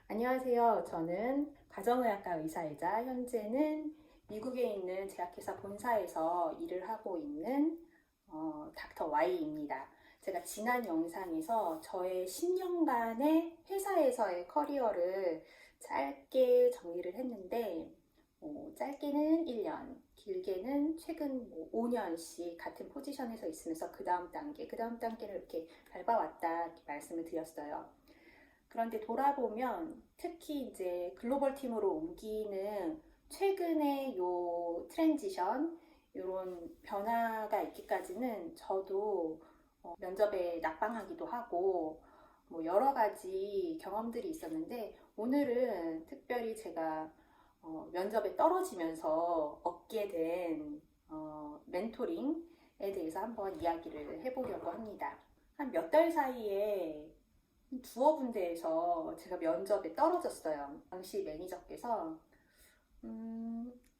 안녕하세요. 저는 가정의학과 의사이자 현재는 미국에 있는 제약회사 본사에서 일을 하고 있는 닥터 Y입니다. 제가 지난 영상에서 저의 10년간의 회사에서의 커리어를 짧게 정리를 했는데 짧게는 1년, 길게는 최근 5년씩 같은 포지션에서 있으면서 그 다음 단계를 이렇게 밟아왔다 이렇게 말씀을 드렸어요. 그런데 돌아보면 특히 이제 글로벌 팀으로 옮기는 최근의 요 트랜지션, 이런 변화가 있기까지는 저도 면접에 낙방하기도 하고 뭐 여러 가지 경험들이 있었는데 오늘은 특별히 제가 면접에 떨어지면서 얻게 된 멘토링에 대해서 한번 이야기를 해보려고 합니다. 한 몇 달 사이에 두어 군데에서 제가 면접에 떨어졌어요. 당시 매니저께서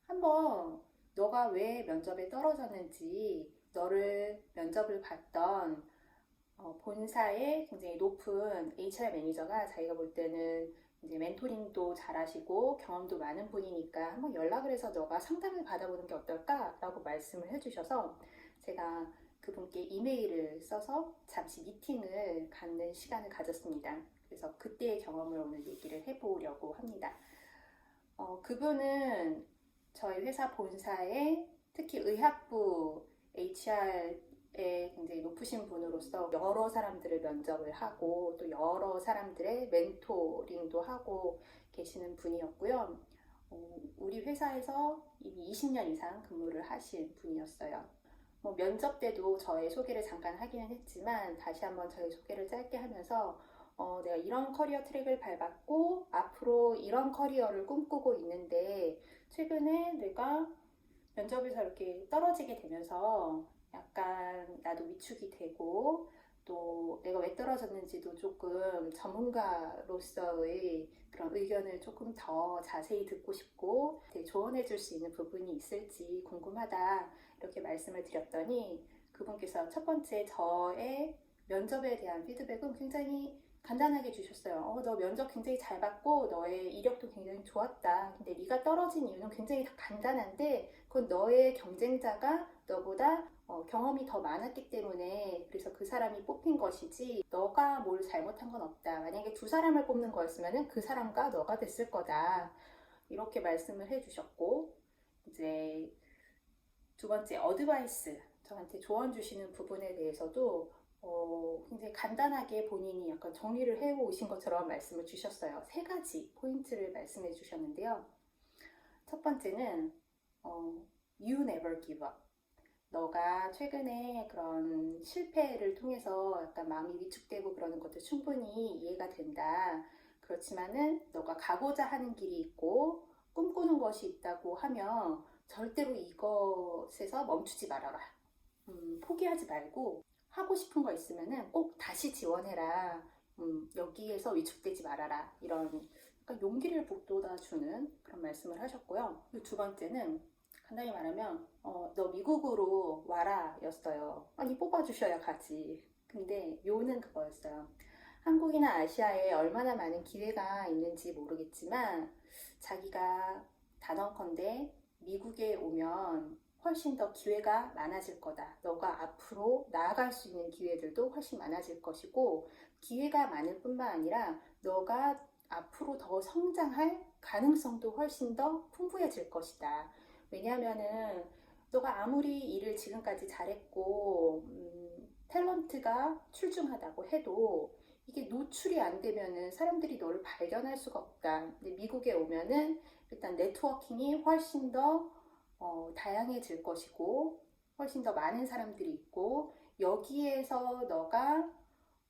한번 너가 왜 면접에 떨어졌는지 너를 면접을 봤던 본사의 굉장히 높은 HR 매니저가 자기가 볼 때는 이제 멘토링도 잘하시고 경험도 많은 분이니까 한번 연락을 해서 너가 상담을 받아보는 게 어떨까라고 말씀을 해주셔서 제가 그분께 이메일을 써서 잠시 미팅을 갖는 시간을 가졌습니다. 그래서 그때의 경험을 오늘 얘기를 해보려고 합니다. 그분은 저희 회사 본사에 특히 의학부 HR에 굉장히 높으신 분으로서 여러 사람들을 면접을 하고 또 여러 사람들의 멘토링도 하고 계시는 분이었고요. 우리 회사에서 이미 20년 이상 근무를 하신 분이었어요. 면접 때도 저의 소개를 잠깐 하기는 했지만 다시 한번 저의 소개를 짧게 하면서 내가 이런 커리어 트랙을 밟았고 앞으로 이런 커리어를 꿈꾸고 있는데 최근에 내가 면접에서 이렇게 떨어지게 되면서 약간 나도 위축이 되고 또 내가 왜 떨어졌는지도 조금 전문가로서의 그런 의견을 조금 더 자세히 듣고 싶고 조언해 줄 수 있는 부분이 있을지 궁금하다 이렇게 말씀을 드렸더니 그분께서 첫 번째 저의 면접에 대한 피드백은 굉장히 간단하게 주셨어요. 너 면접 굉장히 잘 봤고 너의 이력도 굉장히 좋았다. 근데 네가 떨어진 이유는 굉장히 간단한데 그건 너의 경쟁자가 너보다 경험이 더 많았기 때문에 그래서 그 사람이 뽑힌 것이지 너가 뭘 잘못한 건 없다. 만약에 두 사람을 뽑는 거였으면 그 사람과 너가 됐을 거다. 이렇게 말씀을 해주셨고 이제 두 번째 어드바이스 저한테 조언 주시는 부분에 대해서도 굉장히 간단하게 본인이 약간 정리를 해오신 것처럼 말씀을 주셨어요. 세 가지 포인트를 말씀해 주셨는데요. 첫 번째는 You never give up. 너가 최근에 그런 실패를 통해서 약간 마음이 위축되고 그러는 것도 충분히 이해가 된다. 그렇지만은 너가 가고자 하는 길이 있고 꿈꾸는 것이 있다고 하면 절대로 이것에서 멈추지 말아라. 포기하지 말고 하고 싶은 거 있으면은 꼭 다시 지원해라. 여기에서 위축되지 말아라. 이런 용기를 북돋아주는 그런 말씀을 하셨고요. 두 번째는 간단히 말하면 너 미국으로 와라 였어요. 아니 뽑아주셔야 가지. 근데 요는 그거였어요. 한국이나 아시아에 얼마나 많은 기회가 있는지 모르겠지만 자기가 단언컨대 미국에 오면 훨씬 더 기회가 많아질 거다. 너가 앞으로 나아갈 수 있는 기회들도 훨씬 많아질 것이고 기회가 많을 뿐만 아니라 너가 앞으로 더 성장할 가능성도 훨씬 더 풍부해질 것이다. 왜냐하면은 너가 아무리 일을 지금까지 잘했고 탤런트가 출중하다고 해도 이게 노출이 안 되면은 사람들이 너를 발견할 수가 없다. 근데 미국에 오면은 일단 네트워킹이 훨씬 더 다양해질 것이고 훨씬 더 많은 사람들이 있고 여기에서 너가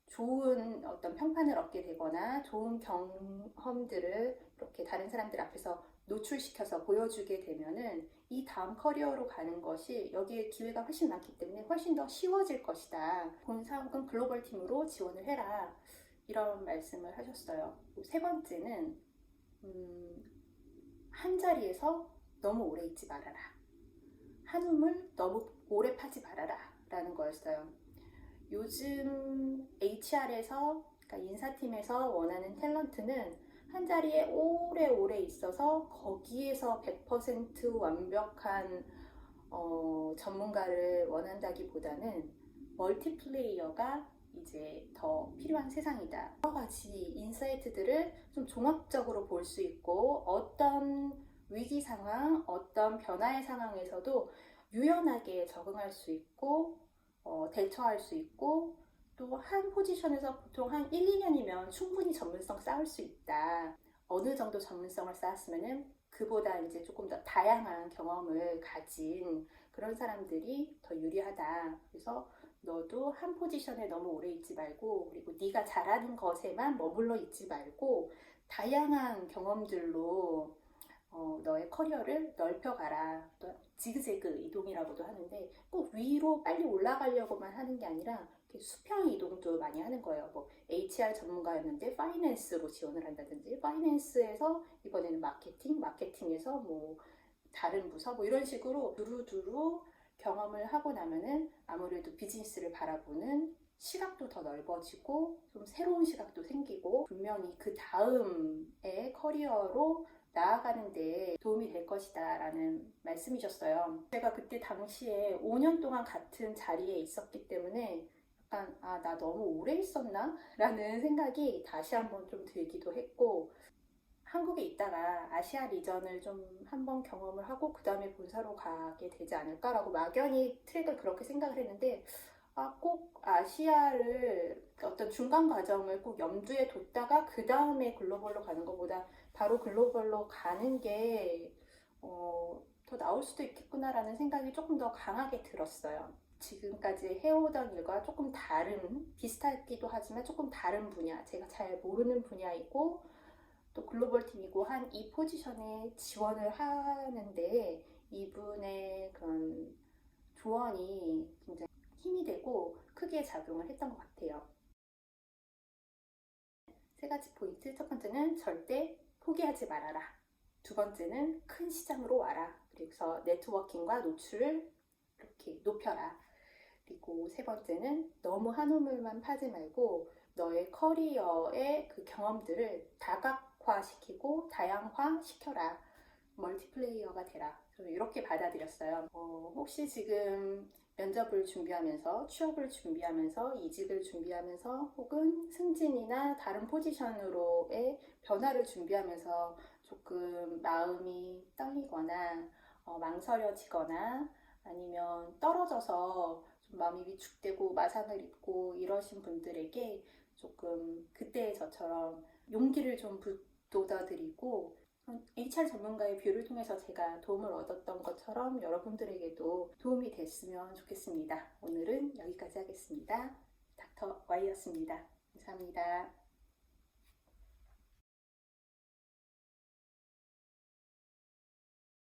좋은 어떤 평판을 얻게 되거나 좋은 경험들을 이렇게 다른 사람들 앞에서 노출시켜서 보여주게 되면은 이 다음 커리어로 가는 것이 여기에 기회가 훨씬 많기 때문에 훨씬 더 쉬워질 것이다. 본사 혹은 글로벌 팀으로 지원을 해라. 이런 말씀을 하셨어요. 세 번째는 한 자리에서 너무 오래 있지 말아라. 한움을 너무 오래 파지 말아라 라는 거였어요. 요즘 HR에서 그러니까 인사팀에서 원하는 탤런트는 한 자리에 오래오래 있어서 거기에서 100% 완벽한 전문가를 원한다기보다는 멀티플레이어가 이제 더 필요한 세상이다. 여러 가지 인사이트들을 좀 종합적으로 볼 수 있고 어떤 위기 상황, 어떤 변화의 상황에서도 유연하게 적응할 수 있고 대처할 수 있고 또 한 포지션에서 보통 한 1, 2년이면 충분히 전문성 쌓을 수 있다. 어느 정도 전문성을 쌓았으면은 그보다 이제 조금 더 다양한 경험을 가진 그런 사람들이 더 유리하다. 그래서 너도 한 포지션에 너무 오래 있지 말고 그리고 네가 잘하는 것에만 머물러 있지 말고 다양한 경험들로 너의 커리어를 넓혀가라. 또 지그재그 이동이라고도 하는데 꼭 위로 빨리 올라가려고만 하는 게 아니라 이렇게 수평 이동도 많이 하는 거예요. 뭐 HR 전문가였는데 파이낸스로 지원을 한다든지 파이낸스에서 이번에는 마케팅에서 뭐 다른 부서 뭐 이런 식으로 두루두루 경험을 하고 나면은 아무래도 비즈니스를 바라보는 시각도 더 넓어지고 좀 새로운 시각도 생기고 분명히 그 다음의 커리어로 나아가는 데 도움이 될 것이다 라는 말씀이셨어요. 제가 그때 당시에 5년 동안 같은 자리에 있었기 때문에 약간 나 너무 오래 있었나? 라는 생각이 다시 한번 좀 들기도 했고 한국에 있다가 아시아 리전을 좀 한번 경험을 하고 그 다음에 본사로 가게 되지 않을까라고 막연히 트랙을 그렇게 생각을 했는데 꼭 아시아를 어떤 중간 과정을 꼭 염두에 뒀다가 그 다음에 글로벌로 가는 것보다 바로 글로벌로 가는 게 더 나을 수도 있겠구나라는 생각이 조금 더 강하게 들었어요. 지금까지 해오던 일과 조금 다른, 비슷하기도 하지만 조금 다른 분야, 제가 잘 모르는 분야이고 또 글로벌 팀이고 한 이 포지션에 지원을 하는데 이분의 그런 조언이 굉장히 힘이 되고 크게 작용을 했던 것 같아요. 세 가지 포인트. 첫 번째는 절대 포기하지 말아라. 두 번째는 큰 시장으로 와라. 그래서 네트워킹과 노출을 이렇게 높여라. 그리고 세 번째는 너무 한 우물만 파지 말고 너의 커리어의 그 경험들을 다각화시키고 다양화시켜라. 멀티플레이어가 되라. 저는 이렇게 받아들였어요. 혹시 지금 면접을 준비하면서 취업을 준비하면서 이직을 준비하면서 혹은 승진이나 다른 포지션으로의 변화를 준비하면서 조금 마음이 떨리거나 망설여지거나 아니면 떨어져서 좀 마음이 위축되고 마상을 입고 이러신 분들에게 조금 그때의 저처럼 용기를 좀 북돋아드리고 HR 전문가의 뷰를 통해서 제가 도움을 얻었던 것처럼 여러분들에게도 도움이 됐으면 좋겠습니다. 오늘은 여기까지 하겠습니다. 닥터 Y였습니다. 감사합니다.